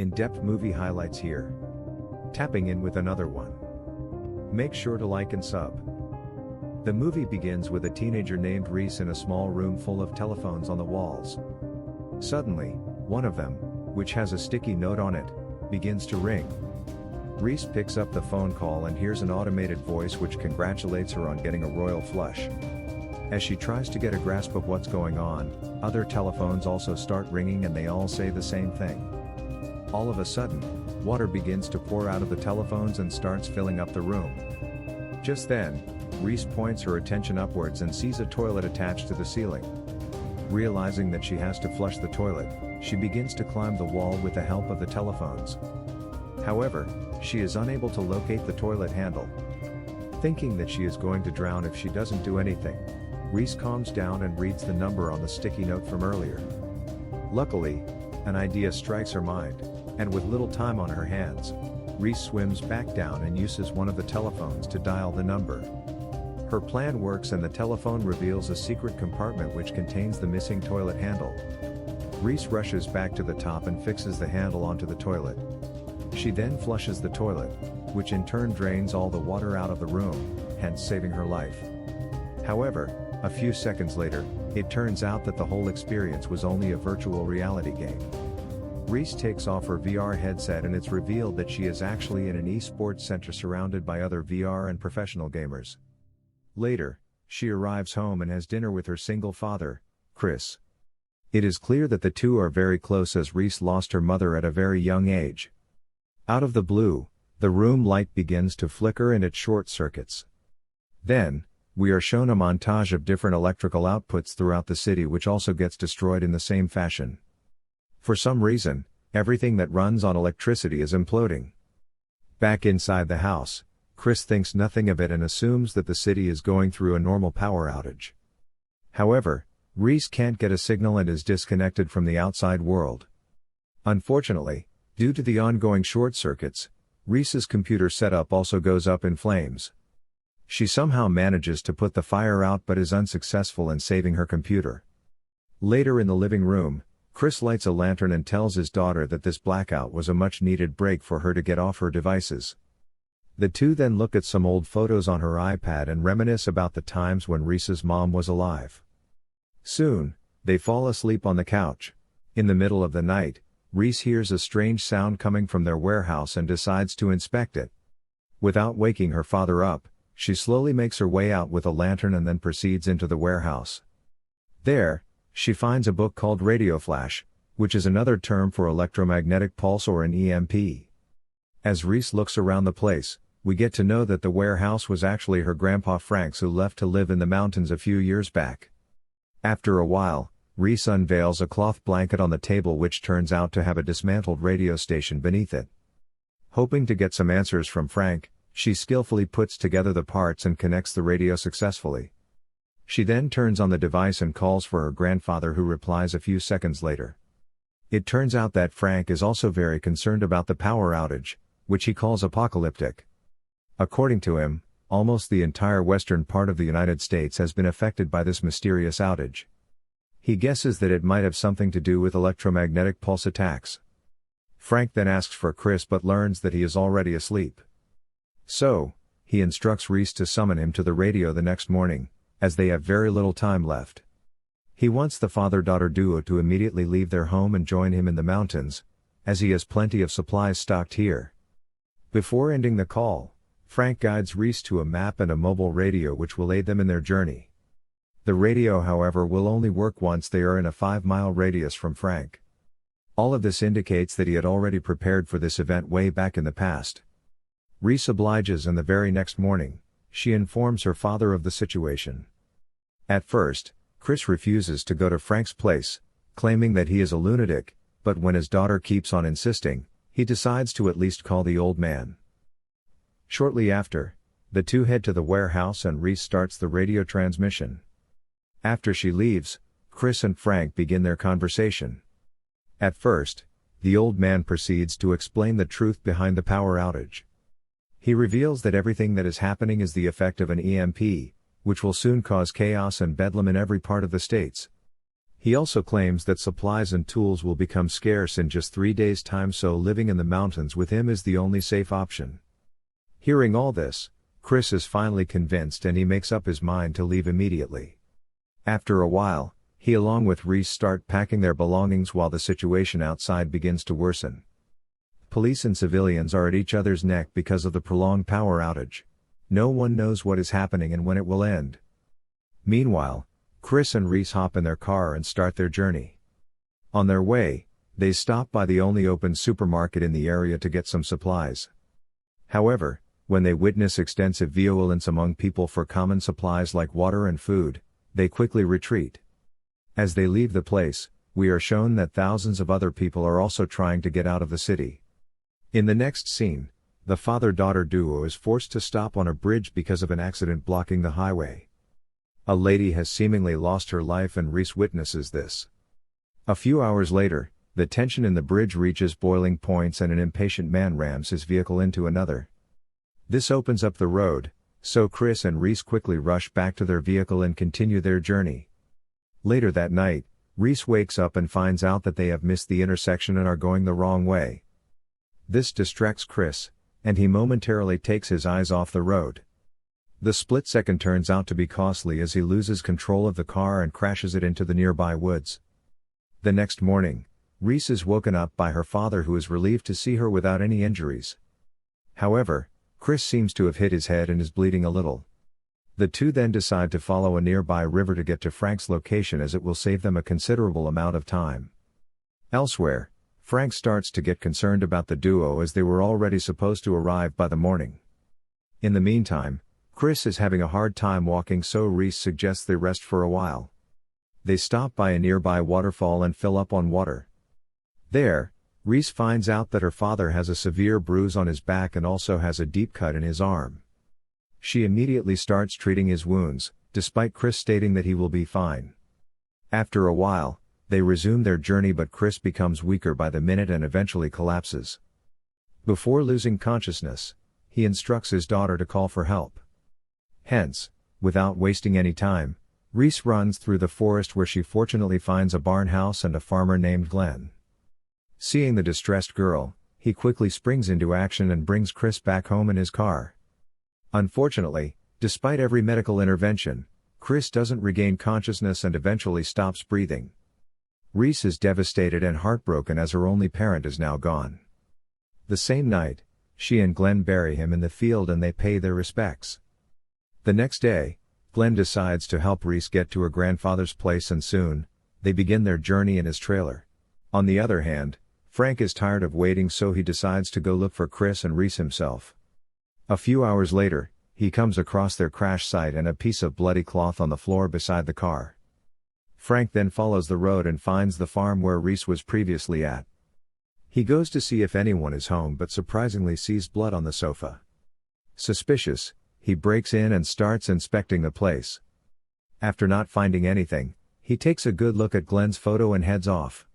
In-depth movie highlights here. Tapping in with another one. Make sure to like and sub. The movie begins with a teenager named Reese in a small room full of telephones on the walls. Suddenly, one of them, which has a sticky note on it, begins to ring. Reese picks up the phone call and hears an automated voice which congratulates her on getting a royal flush. As she tries to get a grasp of what's going on, other telephones also start ringing and they all say the same thing. All of a sudden, water begins to pour out of the telephones and starts filling up the room. Just then, Reese points her attention upwards and sees a toilet attached to the ceiling. Realizing that she has to flush the toilet, she begins to climb the wall with the help of the telephones. However, she is unable to locate the toilet handle. Thinking that she is going to drown if she doesn't do anything, Reese calms down and reads the number on the sticky note from earlier. Luckily, an idea strikes her mind, and with little time on her hands, Reese swims back down and uses one of the telephones to dial the number. Her plan works and the telephone reveals a secret compartment which contains the missing toilet handle. Reese rushes back to the top and fixes the handle onto the toilet. She then flushes the toilet, which in turn drains all the water out of the room, hence saving her life. However, a few seconds later, it turns out that the whole experience was only a virtual reality game. Reese takes off her VR headset and it's revealed that she is actually in an esports center surrounded by other VR and professional gamers. Later, she arrives home and has dinner with her single father, Chris. It is clear that the two are very close as Reese lost her mother at a very young age. Out of the blue, the room light begins to flicker and it short circuits. Then, we are shown a montage of different electrical outputs throughout the city which also gets destroyed in the same fashion. For some reason, everything that runs on electricity is imploding. Back inside the house, Chris thinks nothing of it and assumes that the city is going through a normal power outage. However, Reese can't get a signal and is disconnected from the outside world. Unfortunately, due to the ongoing short circuits, Reese's computer setup also goes up in flames. She somehow manages to put the fire out but is unsuccessful in saving her computer. Later in the living room, Chris lights a lantern and tells his daughter that this blackout was a much-needed break for her to get off her devices. The two then look at some old photos on her iPad and reminisce about the times when Reese's mom was alive. Soon, they fall asleep on the couch. In the middle of the night, Reese hears a strange sound coming from their warehouse and decides to inspect it. Without waking her father up, she slowly makes her way out with a lantern and then proceeds into the warehouse. There, she finds a book called Radio Flash, which is another term for electromagnetic pulse or an EMP. As Reese looks around the place, we get to know that the warehouse was actually her grandpa Frank's, who left to live in the mountains a few years back. After a while, Reese unveils a cloth blanket on the table which turns out to have a dismantled radio station beneath it. Hoping to get some answers from Frank, she skillfully puts together the parts and connects the radio successfully. She then turns on the device and calls for her grandfather, who replies a few seconds later. It turns out that Frank is also very concerned about the power outage, which he calls apocalyptic. According to him, almost the entire western part of the United States has been affected by this mysterious outage. He guesses that it might have something to do with electromagnetic pulse attacks. Frank then asks for Chris but learns that he is already asleep. So, he instructs Reese to summon him to the radio the next morning, as they have very little time left. He wants the father-daughter duo to immediately leave their home and join him in the mountains, as he has plenty of supplies stocked here. Before ending the call, Frank guides Reese to a map and a mobile radio which will aid them in their journey. The radio, however, will only work once they are in a 5-mile radius from Frank. All of this indicates that he had already prepared for this event way back in the past. Reese obliges and the very next morning, she informs her father of the situation. At first, Chris refuses to go to Frank's place, claiming that he is a lunatic, but when his daughter keeps on insisting, he decides to at least call the old man. Shortly after, the two head to the warehouse and Reese starts the radio transmission. After she leaves, Chris and Frank begin their conversation. At first, the old man proceeds to explain the truth behind the power outage. He reveals that everything that is happening is the effect of an EMP, which will soon cause chaos and bedlam in every part of the states. He also claims that supplies and tools will become scarce in just 3 days' time, so living in the mountains with him is the only safe option. Hearing all this, Chris is finally convinced and he makes up his mind to leave immediately. After a while, he along with Reese start packing their belongings while the situation outside begins to worsen. Police and civilians are at each other's neck because of the prolonged power outage. No one knows what is happening and when it will end. Meanwhile, Chris and Reese hop in their car and start their journey. On their way, they stop by the only open supermarket in the area to get some supplies. However, when they witness extensive violence among people for common supplies like water and food, they quickly retreat. As they leave the place, we are shown that thousands of other people are also trying to get out of the city. In the next scene, the father-daughter duo is forced to stop on a bridge because of an accident blocking the highway. A lady has seemingly lost her life and Reese witnesses this. A few hours later, the tension in the bridge reaches boiling points and an impatient man rams his vehicle into another. This opens up the road, so Chris and Reese quickly rush back to their vehicle and continue their journey. Later that night, Reese wakes up and finds out that they have missed the intersection and are going the wrong way. This distracts Chris, and he momentarily takes his eyes off the road. The split second turns out to be costly as he loses control of the car and crashes it into the nearby woods. The next morning, Reese is woken up by her father, who is relieved to see her without any injuries. However, Chris seems to have hit his head and is bleeding a little. The two then decide to follow a nearby river to get to Frank's location, as it will save them a considerable amount of time. Elsewhere, Frank starts to get concerned about the duo as they were already supposed to arrive by the morning. In the meantime, Chris is having a hard time walking, so Reese suggests they rest for a while. They stop by a nearby waterfall and fill up on water. There, Reese finds out that her father has a severe bruise on his back and also has a deep cut in his arm. She immediately starts treating his wounds, despite Chris stating that he will be fine. After a while, they resume their journey, but Chris becomes weaker by the minute and eventually collapses. Before losing consciousness, he instructs his daughter to call for help. Hence, without wasting any time, Reese runs through the forest where she fortunately finds a barn house and a farmer named Glenn. Seeing the distressed girl, he quickly springs into action and brings Chris back home in his car. Unfortunately, despite every medical intervention, Chris doesn't regain consciousness and eventually stops breathing. Reese is devastated and heartbroken as her only parent is now gone. The same night, she and Glenn bury him in the field and they pay their respects. The next day, Glenn decides to help Reese get to her grandfather's place, and soon, they begin their journey in his trailer. On the other hand, Frank is tired of waiting, so he decides to go look for Chris and Reese himself. A few hours later, he comes across their crash site and a piece of bloody cloth on the floor beside the car. Frank then follows the road and finds the farm where Reese was previously at. He goes to see if anyone is home, but surprisingly sees blood on the sofa. Suspicious, he breaks in and starts inspecting the place. After not finding anything, he takes a good look at Glenn's photo and heads off.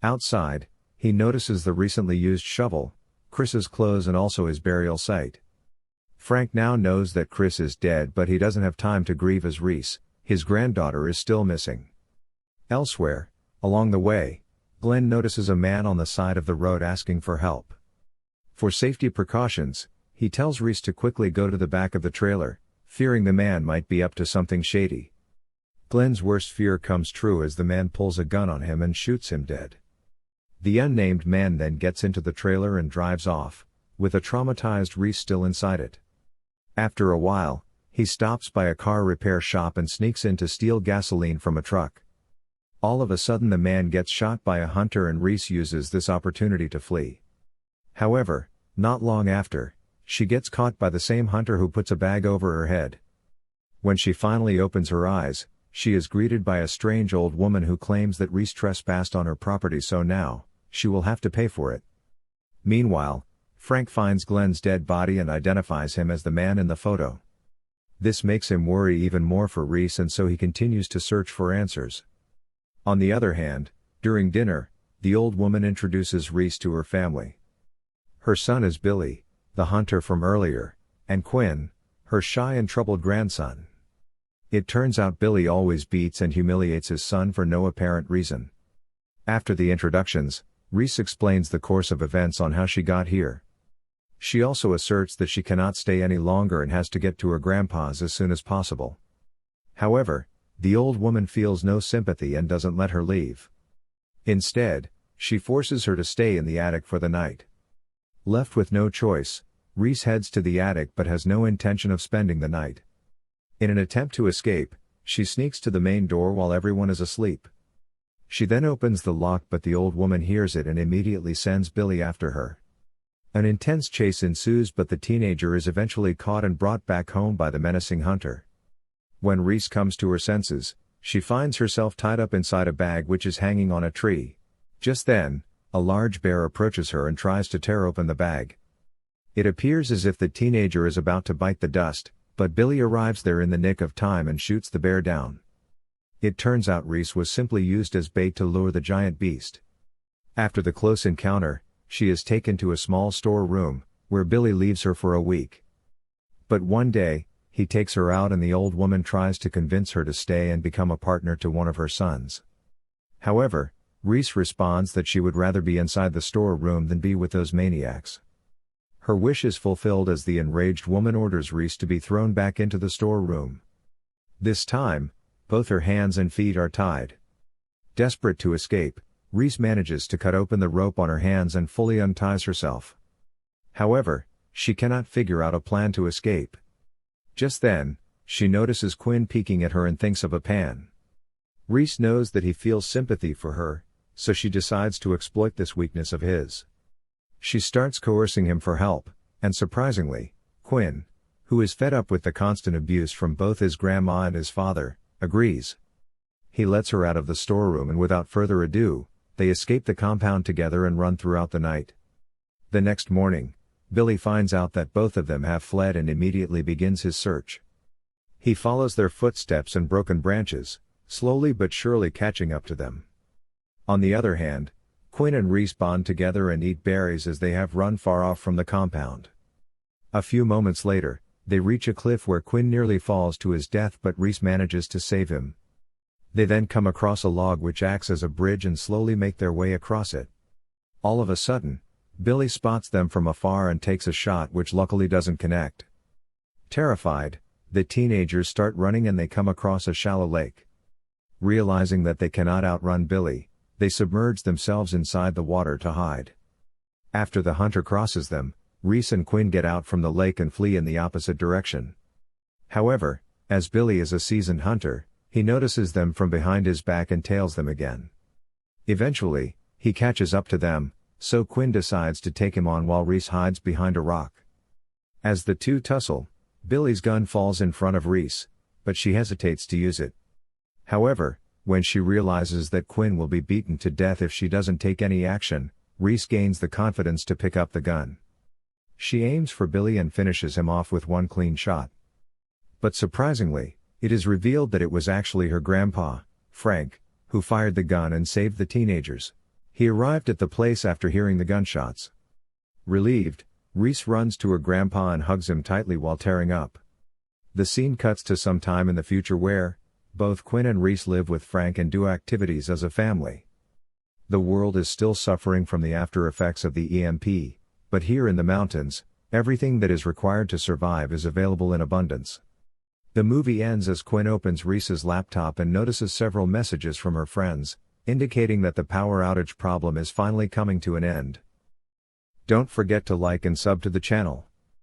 Outside, he notices the recently used shovel, Chris's clothes and also his burial site. Frank now knows that Chris is dead, but he doesn't have time to grieve as Reese, his granddaughter, is still missing. Elsewhere, along the way, Glenn notices a man on the side of the road asking for help. For safety precautions, he tells Reese to quickly go to the back of the trailer, fearing the man might be up to something shady. Glenn's worst fear comes true as the man pulls a gun on him and shoots him dead. The unnamed man then gets into the trailer and drives off, with a traumatized Reese still inside it. After a while, he stops by a car repair shop and sneaks in to steal gasoline from a truck. All of a sudden the man gets shot by a hunter and Reese uses this opportunity to flee. However, not long after, she gets caught by the same hunter who puts a bag over her head. When she finally opens her eyes, she is greeted by a strange old woman who claims that Reese trespassed on her property, so now, she will have to pay for it. Meanwhile, Frank finds Glenn's dead body and identifies him as the man in the photo. This makes him worry even more for Reese, and so he continues to search for answers. On the other hand, during dinner, the old woman introduces Reese to her family. Her son is Billy, the hunter from earlier, and Quinn, her shy and troubled grandson. It turns out Billy always beats and humiliates his son for no apparent reason. After the introductions, Reese explains the course of events on how she got here. She also asserts that she cannot stay any longer and has to get to her grandpa's as soon as possible. However, the old woman feels no sympathy and doesn't let her leave. Instead, she forces her to stay in the attic for the night. Left with no choice, Reese heads to the attic but has no intention of spending the night. In an attempt to escape, she sneaks to the main door while everyone is asleep. She then opens the lock but the old woman hears it and immediately sends Billy after her. An intense chase ensues but the teenager is eventually caught and brought back home by the menacing hunter. When Reese comes to her senses, she finds herself tied up inside a bag which is hanging on a tree. Just then, a large bear approaches her and tries to tear open the bag. It appears as if the teenager is about to bite the dust, but Billy arrives there in the nick of time and shoots the bear down. It turns out Reese was simply used as bait to lure the giant beast. After the close encounter, she is taken to a small storeroom, where Billy leaves her for a week. But one day, he takes her out and the old woman tries to convince her to stay and become a partner to one of her sons. However, Reese responds that she would rather be inside the storeroom than be with those maniacs. Her wish is fulfilled as the enraged woman orders Reese to be thrown back into the storeroom. This time, both her hands and feet are tied. Desperate to escape, Reese manages to cut open the rope on her hands and fully unties herself. However, she cannot figure out a plan to escape. Just then, she notices Quinn peeking at her and thinks of a plan. Reese knows that he feels sympathy for her, so she decides to exploit this weakness of his. She starts coercing him for help, and surprisingly, Quinn, who is fed up with the constant abuse from both his grandma and his father, agrees. He lets her out of the storeroom and without further ado, they escape the compound together and run throughout the night. The next morning, Billy finds out that both of them have fled and immediately begins his search. He follows their footsteps and broken branches, slowly but surely catching up to them. On the other hand, Quinn and Reese bond together and eat berries as they have run far off from the compound. A few moments later, they reach a cliff where Quinn nearly falls to his death but Reese manages to save him. They then come across a log which acts as a bridge and slowly make their way across it. All of a sudden, Billy spots them from afar and takes a shot which luckily doesn't connect. Terrified, the teenagers start running and they come across a shallow lake. Realizing that they cannot outrun Billy, they submerge themselves inside the water to hide. After the hunter crosses them, Reese and Quinn get out from the lake and flee in the opposite direction. However, as Billy is a seasoned hunter, he notices them from behind his back and tails them again. Eventually, he catches up to them, so Quinn decides to take him on while Reese hides behind a rock. As the two tussle, Billy's gun falls in front of Reese, but she hesitates to use it. However, when she realizes that Quinn will be beaten to death if she doesn't take any action, Reese gains the confidence to pick up the gun. She aims for Billy and finishes him off with one clean shot. But surprisingly, it is revealed that it was actually her grandpa, Frank, who fired the gun and saved the teenagers. He arrived at the place after hearing the gunshots. Relieved, Reese runs to her grandpa and hugs him tightly while tearing up. The scene cuts to some time in the future where, both Quinn and Reese live with Frank and do activities as a family. The world is still suffering from the after effects of the EMP, but here in the mountains, everything that is required to survive is available in abundance. The movie ends as Quinn opens Reese's laptop and notices several messages from her friends, indicating that the power outage problem is finally coming to an end. Don't forget to like and sub to the channel.